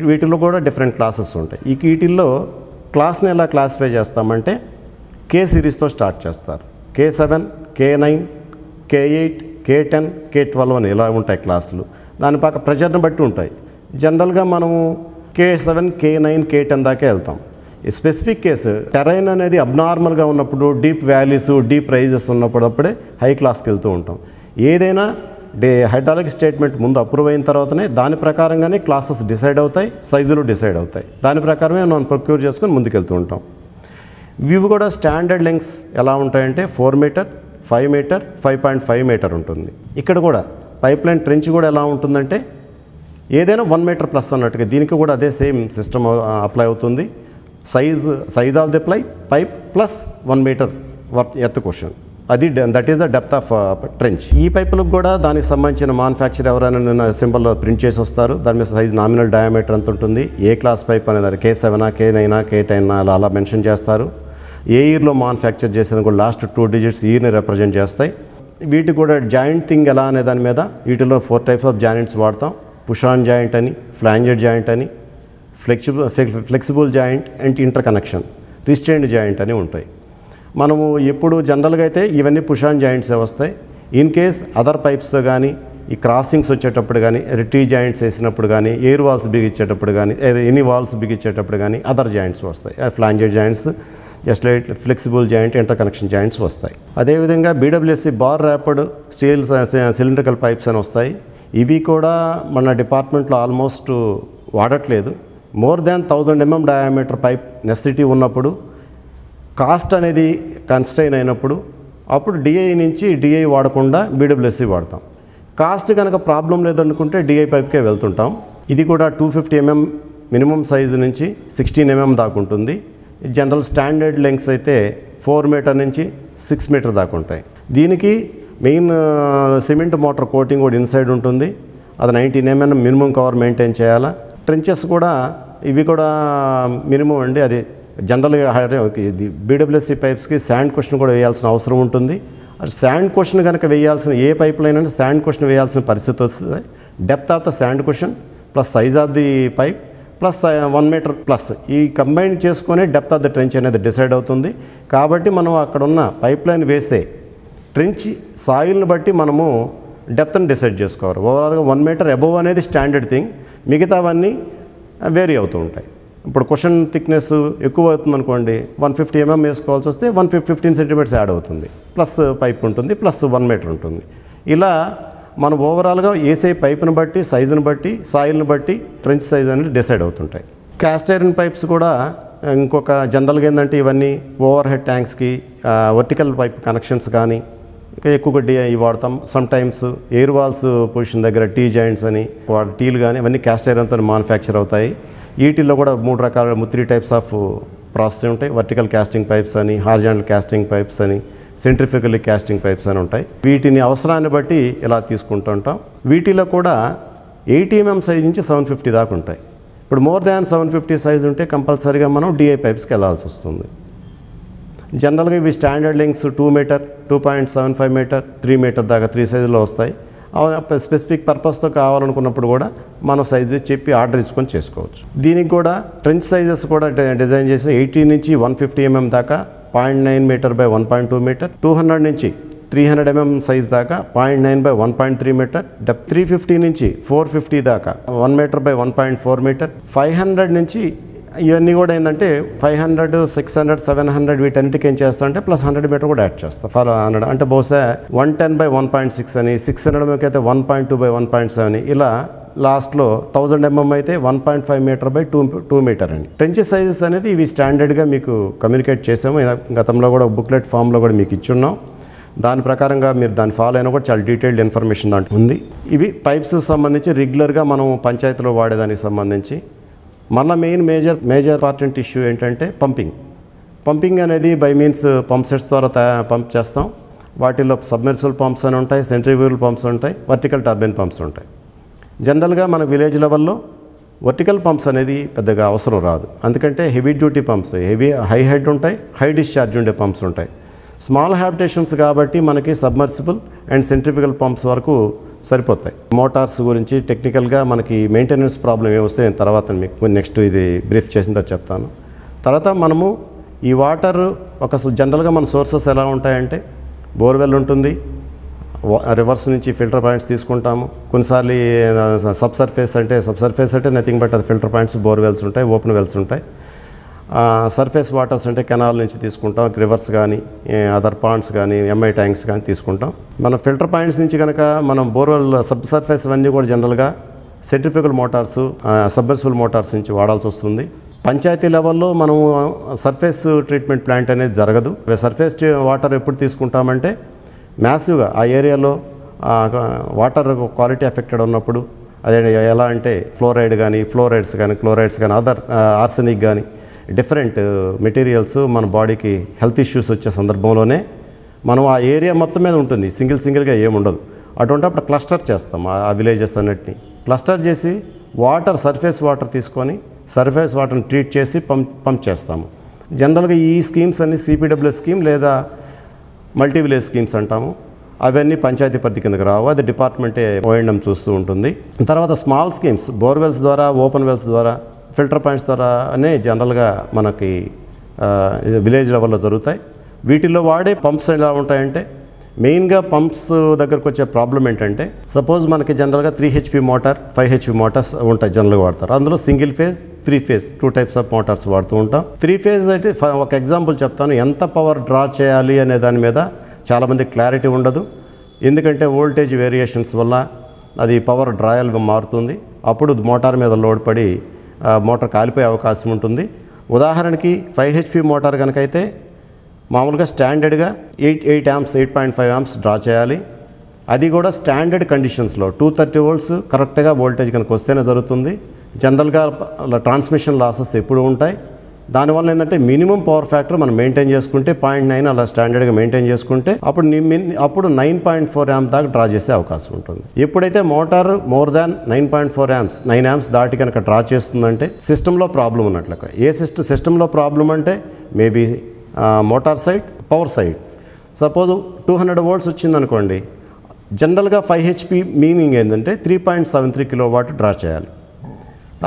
వీటిలో కూడా డిఫరెంట్ క్లాసెస్ ఉంటాయి. వీటిల్లో క్లాస్ని ఎలా క్లాసిఫై చేస్తామంటే K సిరీస్తో స్టార్ట్ చేస్తారు. K7, K9, K8, K10, K12 అని ఇలా ఉంటాయి క్లాసులు. దాని పక్క ప్రెషర్ని బట్టి ఉంటాయి. జనరల్గా మనము K7, K9, K10 దాకే వెళ్తాం. ఈ స్పెసిఫిక్ కేసు టెరైన్ అనేది అబ్నార్మల్గా ఉన్నప్పుడు, డీప్ వ్యాలీస్, డీప్ రైజెస్ ఉన్నప్పుడు అప్పుడే హై క్లాస్కి వెళ్తూ ఉంటాం. ఏదైనా హైడ్రాలిక్ స్టేట్మెంట్ ముందు అప్రూవ్ అయిన తర్వాతనే దాని ప్రకారంగానే క్లాసెస్ డిసైడ్ అవుతాయి, సైజులు డిసైడ్ అవుతాయి. దాని ప్రకారమే మనం ప్రొక్యూర్ చేసుకొని ముందుకెళ్తూ ఉంటాం. ఇవి కూడా స్టాండర్డ్ లెంగ్స్ ఎలా ఉంటాయంటే 4 మీటర్, 5 మీటర్, 5.5 మీటర్ ఉంటుంది. ఇక్కడ కూడా పైప్ లైన్ ట్రెంచ్ కూడా ఎలా ఉంటుందంటే ఏదైనా 1 మీటర్ ప్లస్ అన్నట్టుగా దీనికి కూడా అదే సేమ్ సిస్టమ్ అప్లై అవుతుంది. Size of the pipe plus 1 metre ఎత్తు క్వశ్చన్, అది that is the depth of trench. ఈ పైపులకు కూడా దానికి సంబంధించిన మ్యానుఫ్యాక్చర్ ఎవరైనా సింబల్ ప్రింట్ చేసి వస్తారు. దాని మీద సైజ్ నామినల్ డయామీటర్ ఎంత ఉంటుంది, ఏ క్లాస్ పైప్ అనేది K7, K9, K10 అలా మెన్షన్ చేస్తారు. ఏ ఇయర్లో మ్యానుఫ్యాక్చర్ చేసిన కూడా లాస్ట్ 2 digits ఇయర్ని రిప్రజెంట్ చేస్తాయి. వీటికి కూడా జాయింటింగ్ ఎలా అనే దాని మీద వీటిలో 4 types ఆఫ్ జాయింట్స్ వాడతాం. పుష్ ఆన్ జాయింట్ అని, ఫ్లాంజెడ్ జాయింట్ అని, flexible joint and interconnection, restrained joint అని ఉంటాయి. మనము ఎప్పుడు జనరల్గా అయితే ఇవన్నీ పుష్ ఆన్ జాయింట్సే వస్తాయి. ఇన్ కేస్ అదర్ పైప్స్తో కానీ ఈ క్రాసింగ్స్ వచ్చేటప్పుడు కానీ, టీ జాయింట్స్ వేసినప్పుడు కానీ, ఎయిర్ వాల్స్ బిగించేటప్పుడు కానీ, ఎనీ వాల్స్ బిగించేటప్పుడు కానీ అదర్ జాయింట్స్ వస్తాయి. Flanged joints, just like flexible joint, interconnection joints వస్తాయి. అదేవిధంగా BWSC bar wrapped steel cylindrical pipes అని వస్తాయి. ఇవి కూడా మన డిపార్ట్మెంట్లో ఆల్మోస్ట్ వాడట్లేదు. More than 1000 mm diameter pipe necessity ఉన్నప్పుడు, కాస్ట్ అనేది కన్స్ట్రైన్ అయినప్పుడు అప్పుడు DI నుంచి DI వాడకుండా BWSC వాడతాం. కాస్ట్ కనుక ప్రాబ్లం లేదనుకుంటే DI పైప్కే వెళ్తుంటాం. ఇది కూడా 250 mm మినిమం సైజు నుంచి 16 mm దాకా ఉంటుంది. జనరల్ స్టాండర్డ్ లెంగ్స్ అయితే 4 మీటర్ నుంచి 6 మీటర్ దాకా ఉంటాయి. దీనికి మెయిన్ సిమెంట్ మోటార్ కోటింగ్ కూడా ఇన్సైడ్ ఉంటుంది. అది 19 mm మినిమం కవర్ మెయింటైన్ చేయాలా. ట్రెంచెస్ కూడా ఇవి కూడా మినిమం అండి. అది జనరల్గా ఇది బీడబ్ల్యూఎస్సీ పైప్స్కి శాండ్ క్వశ్చన్ కూడా వేయాల్సిన అవసరం ఉంటుంది. శాండ్ క్వశ్చన్ కనుక వేయాల్సిన ఏ పైప్ లైన్ అంటే శాండ్ క్వశ్చన్ వేయాల్సిన పరిస్థితి వస్తుంది. Depth of the sand question plus size of the pipe plus 1 metre plus ఈ కంబైన్ చేసుకొని డెప్త్ ఆఫ్ ద ట్రెంచ్ అనేది డిసైడ్ అవుతుంది. కాబట్టి మనం అక్కడ ఉన్న పైప్ లైన్ వేసే ట్రెంచ్ సాయిల్ని బట్టి మనము డెప్త్ని డిసైడ్ చేసుకోవాలి. ఓవరాల్గా 1 మీటర్ అబోవ్ అనేది స్టాండర్డ్ థింగ్, మిగతావన్నీ వేరీ అవుతూ ఉంటాయి. ఇప్పుడు క్వశ్చన్ థిక్నెస్ ఎక్కువ అవుతుంది అనుకోండి, 150 mm వేసుకోవాల్సి వస్తే 15 సెంటీమీటర్స్ యాడ్ అవుతుంది, ప్లస్ పైప్ ఉంటుంది, ప్లస్ 1 మీటర్ ఉంటుంది. ఇలా మనం ఓవరాల్గా వేసే పైప్ని బట్టి సైజుని బట్టి సాయిల్ని బట్టి ట్రెంచ్ సైజ్ అనేది డిసైడ్ అవుతుంటాయి. క్యాస్ట్ ఐరన్ పైప్స్ కూడా ఇంకొక జనరల్గా ఏంటంటే ఇవన్నీ ఓవర్ హెడ్ ట్యాంక్స్కి వర్టికల్ పైప్ కనెక్షన్స్ కానీ ఎక్కువగా ఇవి వాడతాం. Sometimes air valves position దగ్గర టీ జాయింట్స్ అని టీలు కానీ ఇవన్నీ క్యాస్ట్ ఐరన్తో మ్యానుఫ్యాక్చర్ అవుతాయి. వీటిల్లో కూడా 3 టైప్స్ ఆఫ్ ప్రాసెస్ ఉంటాయి. వర్టికల్ క్యాస్టింగ్ పైప్స్ అని, హారిజాంటల్ క్యాస్టింగ్ పైప్స్ అని, సెంట్రిఫ్యూగల్ క్యాస్టింగ్ పైప్స్ అని ఉంటాయి. వీటిని అవసరాన్ని బట్టి ఇలా తీసుకుంటూ ఉంటాం. వీటిలో కూడా 80 mm సైజ్ నుంచి 750 దాకా ఉంటాయి. ఇప్పుడు మోర్ దాన్ 750 సైజ్ ఉంటే కంపల్సరీగా మనం డిఐ పైప్స్కి వెళ్ళాల్సి వస్తుంది. జనరల్గా ఇవి standard lengths 2 metre, 2.75 metre, 3 metre దాకా 3 సైజులో వస్తాయి. స్పెసిఫిక్ పర్పస్తో కావాలనుకున్నప్పుడు కూడా మనం సైజు చెప్పి ఆర్డర్ ఇచ్చుకొని చేసుకోవచ్చు. దీనికి కూడా ట్రెంచ్ సైజెస్ కూడా డిజైన్ చేసి 80 నుంచి 150 mm దాకా 0.9 మీటర్ బై 1.2 మీటర్, 200 నుంచి 300 mm సైజ్ దాకా 0.9 బై 1.3 మీటర్, డెప్త్ 350 నుంచి 450 దాకా 1 మీటర్ బై 1.4 మీటర్, 500 నుంచి ఇవన్నీ కూడా ఏంటంటే 500, 600, 700 వీటన్నిటికి ఏం చేస్తా అంటే ప్లస్ 100 మీటర్ కూడా యాడ్ చేస్తా. 100 అంటే బహుశా 110 బై 1.6 అని, 600 mm అయితే 1.2 బై 1.7 ఇలా లాస్ట్లో 1000 mm అయితే 1.5 మీటర్ బై 2 మీటర్ అని. ట్రెంచ్ సైజెస్ అనేది ఇవి స్టాండర్డ్గా మీకు కమ్యూనికేట్ చేసాము. గతంలో కూడా బుక్లెట్ ఫామ్లో కూడా మీకు ఇచ్చున్నాం. దాని ప్రకారంగా మీరు దాన్ని ఫాలో అయినా కూడా చాలా డీటెయిల్డ్ ఇన్ఫర్మేషన్ దాంట్లో ఉంది. ఇవి పైప్స్ సంబంధించి రెగ్యులర్గా మనం పంచాయతీలో వాడేదానికి సంబంధించి. మళ్ళీ మేజర్ ఇంపార్టెంట్ ఇష్యూ ఏంటంటే పంపింగ్ అనేది బై మీన్స్ పంప్ సెట్స్ ద్వారా పంప్ చేస్తాం. వాటిల్లో సబ్మెర్సిబుల్ పంప్స్ అని ఉంటాయి, సెంట్రిఫ్యూగల్ పంప్స్ ఉంటాయి, వర్టికల్ టర్బైన్ పంప్స్ ఉంటాయి. జనరల్గా మన విలేజ్ లెవెల్లో వర్టికల్ పంప్స్ అనేది పెద్దగా అవసరం రాదు. అందుకంటే heavy duty pumps, high head ఉంటాయి, హై డిశ్చార్జ్ ఉండే పంప్స్ ఉంటాయి. స్మాల్ హ్యాబిటేషన్స్ కాబట్టి మనకి సబ్మర్సిబుల్ అండ్ సెంట్రిఫ్యూగల్ పంప్స్ వరకు సరిపోతాయి. మోటార్స్ గురించి టెక్నికల్గా మనకి మెయింటెనెన్స్ ప్రాబ్లం ఏమొస్తే నేను తర్వాత మీకు నెక్స్ట్ ఇది బ్రీఫ్ చేసిన తర్వాత చెప్తాను. తర్వాత మనము ఈ వాటర్ జనరల్గా మన సోర్సెస్ ఎలా ఉంటాయంటే బోర్వెల్ ఉంటుంది, రివర్స్ నుంచి ఫిల్టర్ పాయింట్స్ తీసుకుంటాము. కొన్నిసార్లు సబ్ సర్ఫేస్ అంటే నథింగ్ బట్ అది ఫిల్టర్ పాయింట్స్, బోర్వెల్స్ ఉంటాయి, ఓపెన్ వెల్స్ ఉంటాయి. సర్ఫేస్ వాటర్స్ అంటే కెనాల్ నుంచి తీసుకుంటాం, రివర్స్ కానీ అదర్ పాండ్స్ కానీ ఎంఐ ట్యాంక్స్ కానీ తీసుకుంటాం. మనం ఫిల్టర్ పాయింట్స్ నుంచి కనుక మనం బోర్వెల్ సబ్ సర్ఫేస్ అన్నీ కూడా జనరల్గా సెంట్రిఫ్యూగల్ మోటార్స్, సబ్మర్సిబుల్ మోటార్స్ నుంచి వాడాల్సి వస్తుంది. పంచాయతీ లెవెల్లో మనం సర్ఫేస్ ట్రీట్మెంట్ ప్లాంట్ అనేది జరగదు. సర్ఫేస్ వాటర్ ఎప్పుడు తీసుకుంటామంటే మ్యాసివ్గా ఆ ఏరియాలో వాటర్ క్వాలిటీ ఎఫెక్టెడ్ ఉన్నప్పుడు, అదే ఎలా అంటే ఫ్లోరైడ్స్ కానీ క్లోరైడ్స్ కానీ అదర్ ఆర్సెనిక్ కానీ డిఫరెంట్ మెటీరియల్స్ మన బాడీకి హెల్త్ ఇష్యూస్ వచ్చే సందర్భంలోనే మనం ఆ ఏరియా మొత్తం మీద ఉంటుంది, సింగిల్గా ఏముండదు. అటువంటిప్పుడు క్లస్టర్ చేస్తాం. ఆ విలేజెస్ అన్నిటిని క్లస్టర్ చేసి సర్ఫేస్ వాటర్ తీసుకొని సర్ఫేస్ వాటర్ని ట్రీట్ చేసి పంప్ చేస్తాము. జనరల్గా ఈ స్కీమ్స్ అన్ని సిపిడబ్ల్యూ స్కీమ్ లేదా మల్టీ విలేజ్ స్కీమ్స్ అంటాము. అవన్నీ పంచాయతీ పరిధి కిందకి రావు, అది డిపార్ట్మెంటే ఓఎండ్ఎం చూస్తూ ఉంటుంది. తర్వాత స్మాల్ స్కీమ్స్ బోర్వెల్స్ ద్వారా, ఓపెన్ వెల్స్ ద్వారా, ఫిల్టర్ పాయింట్స్ ద్వారా అనే జనరల్గా మనకి విలేజ్ లెవెల్లో జరుగుతాయి. వీటిల్లో వాడే పంప్స్ ఎలా ఉంటాయంటే మెయిన్గా పంప్స్ దగ్గరకు వచ్చే ప్రాబ్లం ఏంటంటే సపోజ్ మనకి జనరల్గా 3 HP మోటార్, 5 HP మోటార్స్ ఉంటాయి, జనరల్గా వాడతారు. అందులో single phase, 3 phase 2 types of Motors వాడుతూ ఉంటాం. 3 ఫేజ్ అయితే ఒక ఎగ్జాంపుల్ చెప్తాను. ఎంత పవర్ డ్రా చేయాలి అనే దాని మీద చాలామంది క్లారిటీ ఉండదు. ఎందుకంటే వోల్టేజ్ వేరియేషన్స్ వల్ల అది పవర్ డ్రాయల్గా మారుతుంది. అప్పుడు మోటార్ మీద లోడ్ పడి మోటార్ కాలిపోయే అవకాశం ఉంటుంది. ఉదాహరణకి 5 HP మోటార్ కనుకైతే మామూలుగా స్టాండర్డ్గా 8 amps 8.5 amps డ్రా చేయాలి. అది కూడా స్టాండర్డ్ కండిషన్స్లో 230 volts కరెక్ట్గా వోల్టేజ్ కనుక వస్తేనే జరుగుతుంది. జనరల్గా ట్రాన్స్మిషన్ లాసెస్ ఎప్పుడు ఉంటాయి. దానివల్ల ఏంటంటే మినిమం పవర్ ఫ్యాక్టర్ మనం మెయింటైన్ చేసుకుంటే 0.9 అలా స్టాండర్డ్గా మెయింటైన్ చేసుకుంటే అప్పుడు 9.4 యాంప్ దాకా డ్రా చేసే అవకాశం ఉంటుంది. ఎప్పుడైతే motor more than 9.4 amps 9 amps దాటి కనుక డ్రా చేస్తుందంటే సిస్టంలో ప్రాబ్లం ఉన్నట్లక. ఏ సిస్టంలో ప్రాబ్లం అంటే maybe motor side, power side. Suppose 200 volts వచ్చిందనుకోండి, జనరల్గా 5 HP మీనింగ్ ఏంటంటే 3.73 kW డ్రా చేయాలి.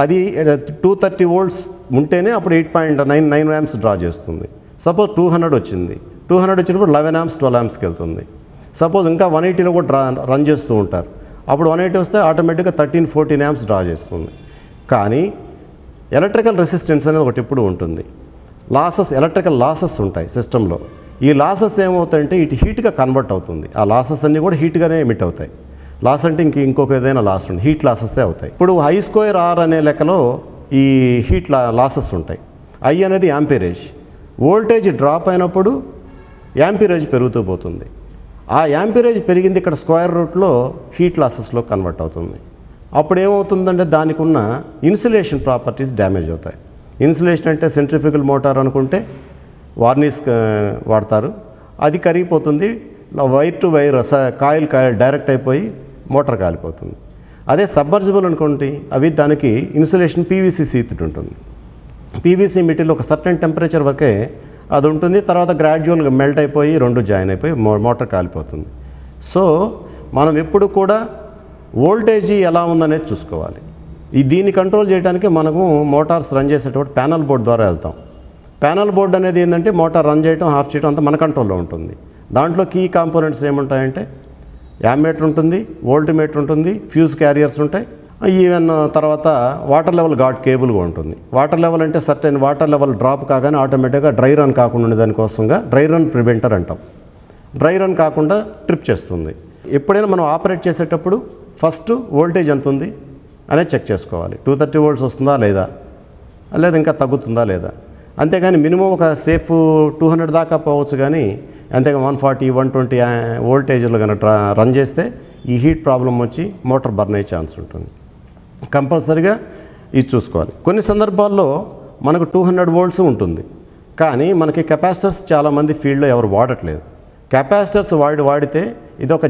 అది 230 volts ఉంటేనే అప్పుడు 8.99 యాంప్స్ డ్రా చేస్తుంది. సపోజ్ 200 వచ్చింది, 200 వచ్చినప్పుడు 11 యాంప్స్ 12 యాంప్స్కి వెళ్తుంది. సపోజ్ ఇంకా 180లో కూడా రన్ చేస్తూ ఉంటారు, అప్పుడు 180 వస్తే ఆటోమేటిక్గా 13-14 యాంప్స్ డ్రా చేస్తుంది. కానీ ఎలక్ట్రికల్ రెసిస్టెన్స్ అనేది ఒకటి ఎప్పుడు ఉంటుంది. ఎలక్ట్రికల్ లాసెస్ ఉంటాయి సిస్టంలో. ఈ లాసెస్ ఏమవుతాయంటే ఇటు హీట్గా కన్వర్ట్ అవుతుంది. ఆ లాసెస్ అన్నీ కూడా హీట్గానే ఎమిట్ అవుతాయి. లాస్ అంటే ఇంకొక ఏదైనా లాస్ ఉంటుంది, హీట్ లాసెస్ అవుతాయి. ఇప్పుడు I²R అనే లెక్కలో ఈ హీట్ లాసెస్ ఉంటాయి. I అనేది యాంపీరేజ్. వోల్టేజ్ డ్రాప్ అయినప్పుడు యాంపీరేజ్ పెరుగుతూ పోతుంది. ఆ యాంపీరేజ్ పెరిగింది ఇక్కడ స్క్వేర్ రూట్లో హీట్ లాసెస్లో కన్వర్ట్ అవుతుంది. అప్పుడు ఏమవుతుందంటే దానికి ఉన్న ఇన్సులేషన్ ప్రాపర్టీస్ డ్యామేజ్ అవుతాయి. ఇన్సులేషన్ అంటే సెంట్రిఫ్యూగల్ మోటార్ అనుకుంటే వార్నిష్ వాడతారు, అది కరిగిపోతుంది. Wire to wire coil direct అయిపోయి మోటార్ కాలిపోతుంది. అదే సబ్మర్జిబుల్ అనుకోండి, దానికి ఇన్సులేషన్ PVC సీత్ ఉంటుంది. PVC మెటీరియల్ ఒక సర్టెన్ టెంపరేచర్ వరకే అది ఉంటుంది, తర్వాత గ్రాడ్యువల్గా మెల్ట్ అయిపోయి రెండు జాయిన్ అయిపోయి మోటార్ కాలిపోతుంది. సో మనం ఎప్పుడు కూడా వోల్టేజ్ ఎలా ఉందనేది చూసుకోవాలి. దీన్ని కంట్రోల్ చేయడానికి మనము మోటార్స్ రన్ చేసేటప్పుడు ప్యానల్ బోర్డ్ ద్వారా వెళ్తాం. ప్యానల్ బోర్డ్ అనేది ఏంటంటే మోటార్ రన్ చేయడం, ఆఫ్ చేయడం అంతా మన కంట్రోల్లో ఉంటుంది. దాంట్లో కీ కాంపోనెంట్స్ ఏముంటాయంటే యామ్మీటర్ ఉంటుంది, వోల్ట్ మీటర్ ఉంటుంది, ఫ్యూజ్ క్యారియర్స్ ఉంటాయి, ఈవెన్ తర్వాత వాటర్ లెవెల్ గార్డ్ కేబుల్ కూడా ఉంటుంది. వాటర్ లెవెల్ అంటే సర్టెన్ వాటర్ లెవెల్ డ్రాప్ కాగానే ఆటోమేటిక్గా డ్రై రన్ కాకుండా ఉండే దానికోసంగా డ్రై రన్ ప్రివెంటర్ అంటాం. డ్రై రన్ కాకుండా ట్రిప్ చేస్తుంది. ఎప్పుడైనా మనం ఆపరేట్ చేసేటప్పుడు ఫస్ట్ వోల్టేజ్ ఎంత ఉంది అనేది చెక్ చేసుకోవాలి. 230 volts వస్తుందా లేదా ఇంకా తగ్గుతుందా లేదా. అంతేగాని మినిమం ఒక సేఫ్ 200 దాకా పోవచ్చు, కానీ అంతేగా 140-120 వోల్టేజ్లు కనుక రన్ చేస్తే ఈ హీట్ ప్రాబ్లం వచ్చి మోటార్ బర్న్ అయ్యే ఛాన్స్ ఉంటుంది. కంపల్సరీగా ఇది చూసుకోవాలి. కొన్ని సందర్భాల్లో మనకు 200 volts ఉంటుంది, కానీ మనకి కెపాసిటర్స్ చాలామంది ఫీల్డ్లో ఎవరు వాడట్లేదు. కెపాసిటర్స్ వాడితే ఇది ఒక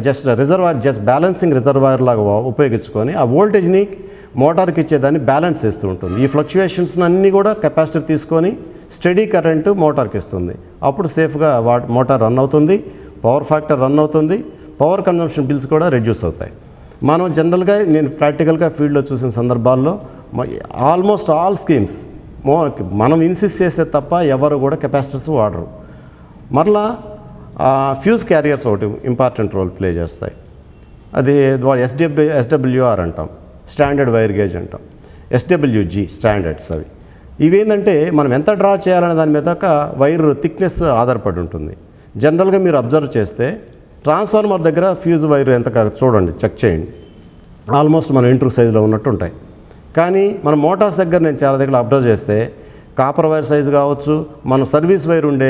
జస్ట్ బ్యాలెన్సింగ్ రిజర్వాయర్ లాగా ఉపయోగించుకొని ఆ వోల్టేజ్ని మోటార్కి ఇచ్చేదాన్ని బ్యాలెన్స్ చేస్తూ ఉంటుంది. ఈ ఫ్లక్చువేషన్స్ అన్నీ కూడా కెపాసిటర్ తీసుకొని స్టడీ కరెంటు మోటార్కి ఇస్తుంది. అప్పుడు సేఫ్గా మోటార్ రన్ అవుతుంది, పవర్ ఫ్యాక్టర్ రన్ అవుతుంది, పవర్ కన్జంప్షన్ బిల్స్ కూడా రెడ్యూస్ అవుతాయి. మనం జనరల్గా నేను ప్రాక్టికల్గా ఫీల్డ్లో చూసిన సందర్భాల్లో ఆల్మోస్ట్ ఆల్ స్కీమ్స్ మనం ఇన్సిస్ట్ చేసే తప్ప ఎవరు కూడా కెపాసిటర్స్ వాడరు. మరలా ఫ్యూజ్ క్యారియర్స్ ఒకటి ఇంపార్టెంట్ రోల్ ప్లే చేస్తాయి. అది SWR అంటాం, స్టాండర్డ్ వైర్ గేజ్ అంటాం, SWG స్టాండర్డ్స్. ఇవేంటంటే మనం ఎంత డ్రా చేయాలనే దాని మీద వైర్ థిక్నెస్ ఆధారపడి ఉంటుంది. జనరల్గా మీరు అబ్జర్వ్ చేస్తే ట్రాన్స్ఫార్మర్ దగ్గర ఫ్యూజ్ వైర్ ఎంత చూడండి, చెక్ చేయండి, ఆల్మోస్ట్ మన ఇంటర్ సైజులో ఉన్నట్టు ఉంటాయి. కానీ మన మోటార్స్ దగ్గర నేను చాలా దగ్గర అబ్జర్వ్ చేస్తే కాపర్ వైర్ సైజు కావచ్చు, మన సర్వీస్ వైర్ ఉండే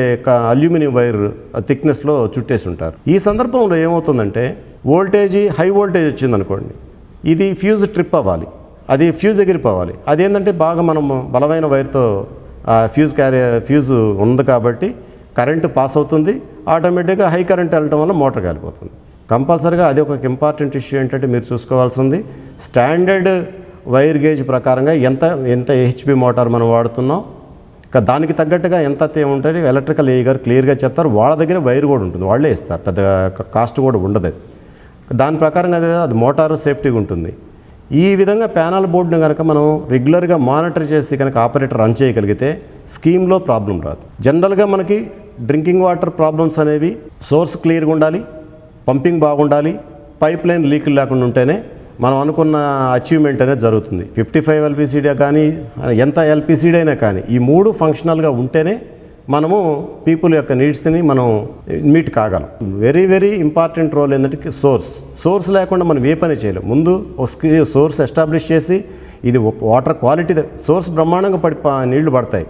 అల్యూమినియం వైర్ థిక్నెస్లో చుట్టేసి ఉంటారు. ఈ సందర్భంలో ఏమవుతుందంటే హై వోల్టేజ్ వచ్చిందనుకోండి, ఇది ఫ్యూజ్ ట్రిప్ అవ్వాలి, అది ఫ్యూజ్ ఎగిరిపోవాలి. అదేంటంటే బాగా మనం బలమైన వైర్తో ఫ్యూజ్ ఉంది కాబట్టి కరెంటు పాస్ అవుతుంది, ఆటోమేటిక్గా హై కరెంట్ వెళ్ళటం వల్ల మోటార్ కాలిపోతుంది. కంపల్సరీగా అది ఒక ఇంపార్టెంట్ ఇష్యూ ఏంటంటే మీరు చూసుకోవాల్సింది స్టాండర్డ్ వైర్ గేజ్ ప్రకారంగా ఎంత HP మోటార్ మనం వాడుతున్నాం, దానికి తగ్గట్టుగా ఎంత ఉంటుంది ఎలక్ట్రికల్ ఏ గారు క్లియర్గా చెప్తారు. వాళ్ళ దగ్గర వైర్ కూడా ఉంటుంది, వాళ్ళే ఇస్తారు, పెద్ద కాస్ట్ కూడా ఉండదు. దాని ప్రకారంగా అది మోటారు సేఫ్టీగా ఉంటుంది. ఈ విధంగా ప్యానల్ బోర్డుని కనుక మనం రెగ్యులర్గా మానిటర్ చేసి కనుక ఆపరేటర్ రన్ చేయగలిగితే స్కీమ్లో ప్రాబ్లం రాదు. జనరల్గా మనకి డ్రింకింగ్ వాటర్ ప్రాబ్లమ్స్ అనేవి సోర్స్ క్లియర్గా ఉండాలి, పంపింగ్ బాగుండాలి, పైప్ లైన్ లీకులు లేకుండా ఉంటేనే మనం అనుకున్న అచీవ్మెంట్ అనేది జరుగుతుంది. 55 LPCD కానీ ఎంత LPCD అయినా కానీ ఈ మూడు ఫంక్షనల్గా ఉంటేనే మనము పీపుల్ యొక్క నీడ్స్ని మనం మీట్ కాగలం. వెరీ వెరీ ఇంపార్టెంట్ రోల్ ఏంటంటే సోర్స్ లేకుండా మనం ఏ పని చేయలేం. ముందు ఒక సోర్స్ ఎస్టాబ్లిష్ చేసి ఇది వాటర్ క్వాలిటీ సోర్స్ బ్రహ్మాండంగా నీళ్లు పడతాయి.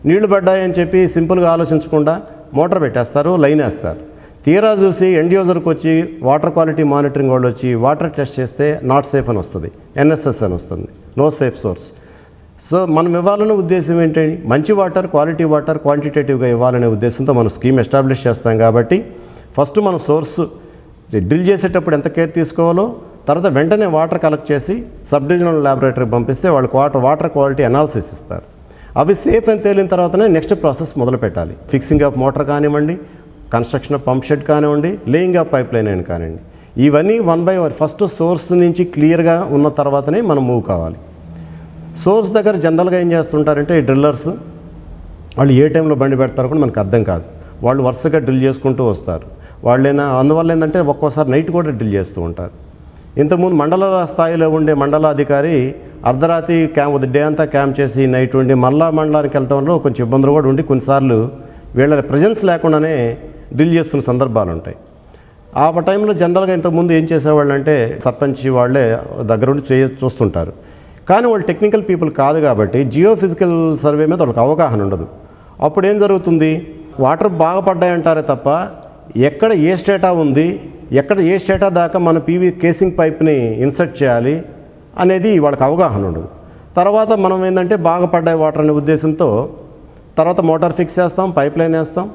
నీళ్లు పడ్డాయని చెప్పి సింపుల్గా ఆలోచించకుండా మోటార్ పెట్టేస్తారు, లైన్ వేస్తారు. తీరా చూసి ఎండ్ యూజర్కి వచ్చి వాటర్ క్వాలిటీ మానిటరింగ్ వాళ్ళు వచ్చి వాటర్ టెస్ట్ చేస్తే నాట్ సేఫ్ అని వస్తుంది, NSS అని వస్తుంది, నో సేఫ్ సోర్స్. సో మనం ఇవ్వాలనే ఉద్దేశం ఏంటంటే మంచి వాటర్, క్వాలిటీ వాటర్ క్వాంటిటేటివ్గా ఇవ్వాలనే ఉద్దేశంతో మనం స్కీమ్ ఎస్టాబ్లిష్ చేస్తాం. కాబట్టి ఫస్ట్ మనం సోర్స్ డ్రిల్ చేసేటప్పుడు ఎంత కేర్ తీసుకోవాలో, తర్వాత వెంటనే వాటర్ కలెక్ట్ చేసి సబ్ డివిజనల్ ల్యాబొరేటరీకి పంపిస్తే వాళ్ళు వాటర్ క్వాలిటీ అనాలిసిస్ ఇస్తారు. అవి సేఫ్ అని తేలిన తర్వాతనే నెక్స్ట్ ప్రాసెస్ మొదలు పెట్టాలి. ఫిక్సింగ్ ఆఫ్ మోటార్ కానివ్వండి, కన్స్ట్రక్షన్ ఆఫ్ పంప్ షెడ్ కానివ్వండి, లేయింగ్ ఆఫ్ పైప్ లైన్ అని కానివ్వండి, ఇవన్నీ 1 by 1 ఫస్ట్ సోర్స్ నుంచి క్లియర్గా ఉన్న తర్వాతనే మనం మూవ్ కావాలి. సోర్స్ దగ్గర జనరల్గా ఏం చేస్తుంటారంటే ఈ డ్రిల్లర్స్ వాళ్ళు ఏ టైంలో బండి పెడతారో కూడా మనకు అర్థం కాదు. వాళ్ళు వరుసగా డ్రిల్ చేసుకుంటూ వస్తారు. అందువల్ల ఏంటంటే ఒక్కోసారి నైట్ కూడా డ్రిల్ చేస్తూ ఉంటారు. ఇంతకుముందు మండల స్థాయిలో ఉండే మండలాధికారి అర్ధరాత్రి డే అంతా క్యాంప్ చేసి నైట్ ఉండి మళ్ళా మండలానికి వెళ్ళడంలో కొంచెం ఇబ్బందులు కూడా ఉండి కొన్నిసార్లు వీళ్ళ ప్రజెన్స్ లేకుండానే డ్రిల్ చేస్తున్న సందర్భాలు ఉంటాయి. ఆ టైంలో జనరల్గా ఇంతకుముందు ఏం చేసేవాళ్ళు అంటే సర్పంచ్ వాళ్ళే దగ్గరుండి చూస్తుంటారు. కానీ వాళ్ళు టెక్నికల్ పీపుల్ కాదు కాబట్టి జియోఫిజికల్ సర్వే మీద వాళ్ళకి అవగాహన ఉండదు. అప్పుడు ఏం జరుగుతుంది, వాటర్ బాగా పడ్డాయంటారే తప్ప ఎక్కడ ఏ స్టేటా ఉంది, ఎక్కడ ఏ స్టేటా దాకా మన పీవీ కేసింగ్ పైప్ని ఇన్సర్ట్ చేయాలి అనేది వాళ్ళకి అవగాహన ఉండదు. తర్వాత మనం ఏంటంటే బాగా పడ్డాయి వాటర్ అనే ఉద్దేశంతో తర్వాత మోటార్ ఫిక్స్ చేస్తాం, పైప్ లైన్ వేస్తాం,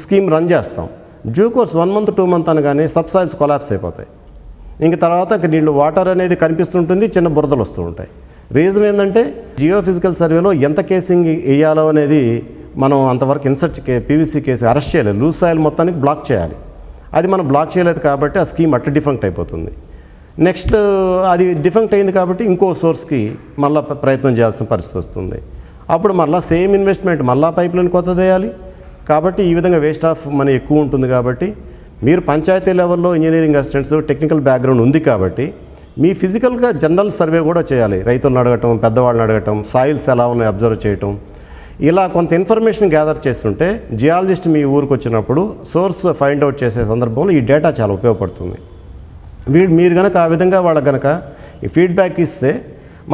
స్కీమ్ రన్ చేస్తాం. డ్యూ కోర్స్ 1 month 2 month అనగానే సబ్సాయిల్స్ కొలాప్స్ అయిపోతాయి. ఇంక తర్వాత నీళ్ళు వాటర్ అనేది కనిపిస్తుంటుంది, చిన్న బురదలు వస్తూ ఉంటాయి. రీజన్ ఏంటంటే జియోఫిజికల్ సర్వేలో ఎంత కేసింగ్ వేయాలో అనేది మనం అంతవరకు పీవీసీ కేసు అరెస్ట్ చేయలేదు. లూజ్ సాయిల్ మొత్తానికి బ్లాక్ చేయాలి. అది మనం బ్లాక్ చేయలేదు కాబట్టి ఆ స్కీమ్ అట్టు డిఫంక్ట్ అయిపోతుంది. నెక్స్ట్ అది డిఫంక్ట్ అయింది కాబట్టి ఇంకో సోర్స్కి మళ్ళీ ప్రయత్నం చేయాల్సిన పరిస్థితి వస్తుంది. అప్పుడు మళ్ళీ సేమ్ ఇన్వెస్ట్మెంట్ మళ్ళీ పైప్ లైన్ కొత్తది వేయాలి. కాబట్టి ఈ విధంగా వేస్ట్ ఆఫ్ మనీ ఎక్కువ ఉంటుంది. కాబట్టి మీరు పంచాయతీ లెవెల్లో ఇంజనీరింగ్ అసిస్టెంట్స్ టెక్నికల్ బ్యాక్గ్రౌండ్ ఉంది కాబట్టి మీ ఫిజికల్గా జనరల్ సర్వే కూడా చేయాలి. రైతులను అడగటం, పెద్దవాళ్ళని అడగటం, సాయిల్స్ ఎలా ఉన్నాయి అబ్జర్వ్ చేయటం, ఇలా కొంత ఇన్ఫర్మేషన్ గ్యాదర్ చేస్తుంటే జియాలజిస్ట్ మీ ఊరికి వచ్చినప్పుడు సోర్స్ ఫైండ్ అవుట్ చేసే సందర్భంలో ఈ డేటా చాలా ఉపయోగపడుతుంది. మీరు కనుక ఆ విధంగా వాళ్ళకి కనుక ఈ ఫీడ్బ్యాక్ ఇస్తే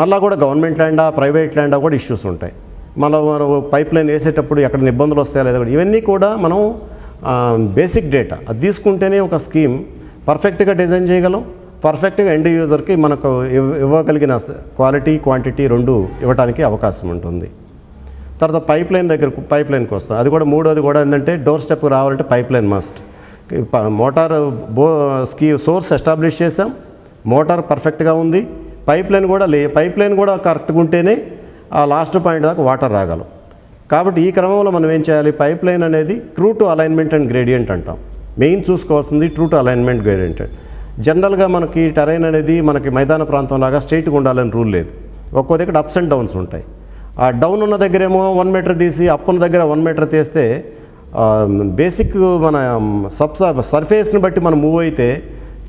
మళ్ళీ కూడా గవర్నమెంట్ ల్యాండా ప్రైవేట్ ల్యాండా కూడా ఇష్యూస్ ఉంటాయి. మనం పైప్ లైన్ వేసేటప్పుడు ఎక్కడ ఇబ్బందులు వస్తాయో లేదా కూడా ఇవన్నీ కూడా మనం బేసిక్ డేటా అది తీసుకుంటేనే ఒక స్కీమ్ పర్ఫెక్ట్గా డిజైన్ చేయగలం. పర్ఫెక్ట్గా ఎండ్ యూజర్కి మనకు ఇవ్వగలిగిన క్వాలిటీ క్వాంటిటీ రెండు ఇవ్వడానికి అవకాశం ఉంటుంది. తర్వాత పైప్ లైన్కి వస్తాం. అది కూడా మూడోది కూడా ఏంటంటే డోర్ స్టెప్కి రావాలంటే pipe line must. Motor source establish చేసాం, మోటార్ పర్ఫెక్ట్గా ఉంది, పైప్ లైన్ కూడా కరెక్ట్గా ఉంటేనే ఆ లాస్ట్ పాయింట్ దాకా వాటర్ రాగలం. కాబట్టి ఈ క్రమంలో మనం ఏం చేయాలి, పైప్ లైన్ అనేది true to alignment and gradient అంటాం. మెయిన్ చూసుకోవాల్సింది ట్రూ టు అలైన్మెంట్ గ్రేడియంట్. జనరల్గా మనకి టెరైన్ అనేది మనకి మైదాన ప్రాంతం లాగా స్ట్రైట్గా ఉండాలని రూల్ లేదు. ఒక్కో దగ్గర అప్స్ అండ్ డౌన్స్ ఉంటాయి. ఆ డౌన్ ఉన్న దగ్గరేమో 1 meter తీసి అప్ ఉన్న దగ్గర 1 meter తీస్తే బేసిక్ మన సర్ఫేస్ని బట్టి మనం మూవ్ అయితే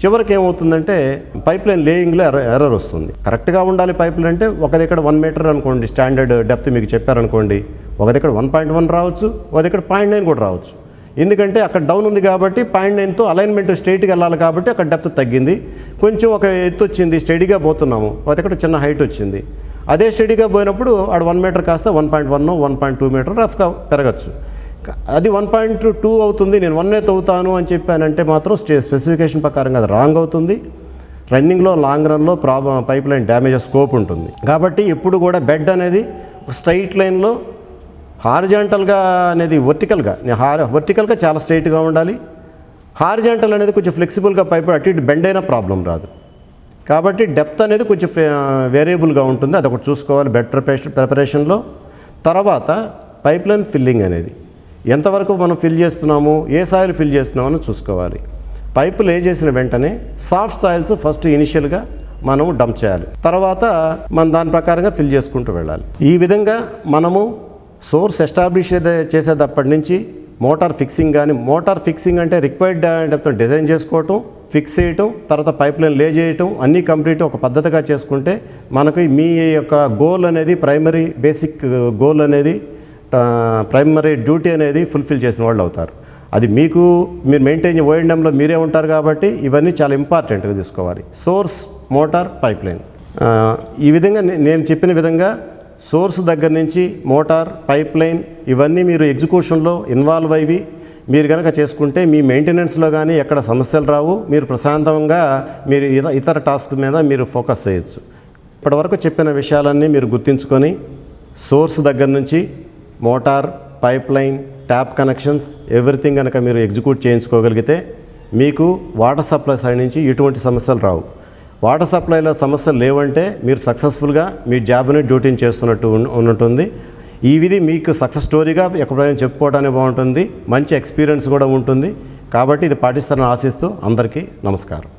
చివరికి ఏమవుతుందంటే పైప్ లైన్ లేయింగ్లో ఎర్రర్ వస్తుంది. కరెక్ట్గా ఉండాలి పైప్ లైన్ అంటే ఒక దగ్గర 1 meter అనుకోండి, స్టాండర్డ్ డెప్త్ మీకు చెప్పారనుకోండి, ఒక దగ్గర 1.1 రావచ్చు, ఒక దగ్గర 0.9 కూడా రావచ్చు. ఎందుకంటే అక్కడ డౌన్ ఉంది కాబట్టి 0.9తో అలైన్మెంట్ స్ట్రైట్గా వెళ్ళాలి కాబట్టి అక్కడ డెప్త్ తగ్గింది, కొంచెం ఒక ఎత్తు వచ్చింది, స్టడీగా పోతున్నాము, ఒక దగ్గర చిన్న హైట్ వచ్చింది. అదే స్టడీగా పోయినప్పుడు ఆడ 1 meter కాస్త 1.1 1.2 meter రఫ్గా పెరగచ్చు. అది 1.2 అవుతుంది, నేను 1 అవుతాను అని చెప్పానంటే మాత్రం స్పెసిఫికేషన్ ప్రకారంగా అది రాంగ్ అవుతుంది. రన్నింగ్లో లాంగ్ రన్లో పైప్ లైన్ డ్యామేజ్ స్కోప్ ఉంటుంది. కాబట్టి ఎప్పుడు కూడా బెడ్ అనేది స్ట్రైట్ లైన్లో హారిజాంటల్గా అనేది వర్టికల్గా చాలా స్ట్రైట్గా ఉండాలి. హారిజాంటల్ అనేది కొంచెం ఫ్లెక్సిబుల్గా పైప్ అటు ఇటు బెండ్ అయినా ప్రాబ్లం రాదు. కాబట్టి డెప్త్ అనేది కొంచెం వేరియబుల్గా ఉంటుంది, అదొకటి చూసుకోవాలి బెడ్ ప్రిపరేషన్లో. తర్వాత పైప్ లైన్ ఫిల్లింగ్ అనేది ఎంతవరకు మనం ఫిల్ చేస్తున్నాము, ఏ సాయిల్ ఫిల్ చేస్తున్నామని చూసుకోవాలి. పైపు లే చేసిన వెంటనే సాఫ్ట్ సాయిల్స్ ఫస్ట్ ఇనిషియల్గా మనం డంప్ చేయాలి, తర్వాత మనం దాని ప్రకారంగా ఫిల్ చేసుకుంటూ వెళ్ళాలి. ఈ విధంగా మనము సోర్స్ ఎస్టాబ్లిష్ చేసేటప్పటి నుంచి మోటార్ ఫిక్సింగ్ అంటే రిక్వైర్డ్ డెప్త్ డిజైన్ చేసుకోవటం, ఫిక్స్ చేయటం, తర్వాత పైప్ లైన్ లే చేయటం అన్నీ కంప్లీట్ ఒక పద్ధతిగా చేసుకుంటే మనకి మీ యొక్క గోల్ అనేది బేసిక్ గోల్ అనేది ప్రైమరీ డ్యూటీ అనేది ఫుల్ఫిల్ చేసిన వాళ్ళు అవుతారు. అది మీరు మెయింటైన్ ఓఎండ్ఎంలో మీరే ఉంటారు కాబట్టి ఇవన్నీ చాలా ఇంపార్టెంట్గా తీసుకోవాలి. Source, motor, pipe line. ఈ విధంగా నేను చెప్పిన విధంగా సోర్స్ దగ్గర నుంచి మోటార్, పైప్ లైన్ ఇవన్నీ మీరు ఎగ్జిక్యూషన్లో ఇన్వాల్వ్ అయ్యి మీరు కనుక చేసుకుంటే మీ మెయింటెనెన్స్లో కానీ ఎక్కడ సమస్యలు రావు, మీరు ప్రశాంతంగా మీరు ఇతర టాస్క్ మీద మీరు ఫోకస్ చేయొచ్చు. ఇప్పటివరకు చెప్పిన విషయాలన్నీ మీరు గుర్తుంచుకొని సోర్స్ దగ్గర నుంచి motor, pipe line, tap connections everything కనుక మీరు ఎగ్జిక్యూట్ చేయించుకోగలిగితే మీకు వాటర్ సప్లై సైడ్ నుంచి ఎటువంటి సమస్యలు రావు. వాటర్ సప్లైలో సమస్యలు లేవంటే మీరు సక్సెస్ఫుల్గా మీ జాబ్ని డ్యూటీని చేస్తున్నట్టు ఉంటుంది. ఈ విధి మీకు సక్సెస్ స్టోరీగా ఎక్కడైనా చెప్పుకోవడానికి బాగుంటుంది, మంచి ఎక్స్పీరియన్స్ కూడా ఉంటుంది. కాబట్టి ఇది పాటిస్తారని ఆశిస్తూ అందరికీ నమస్కారం.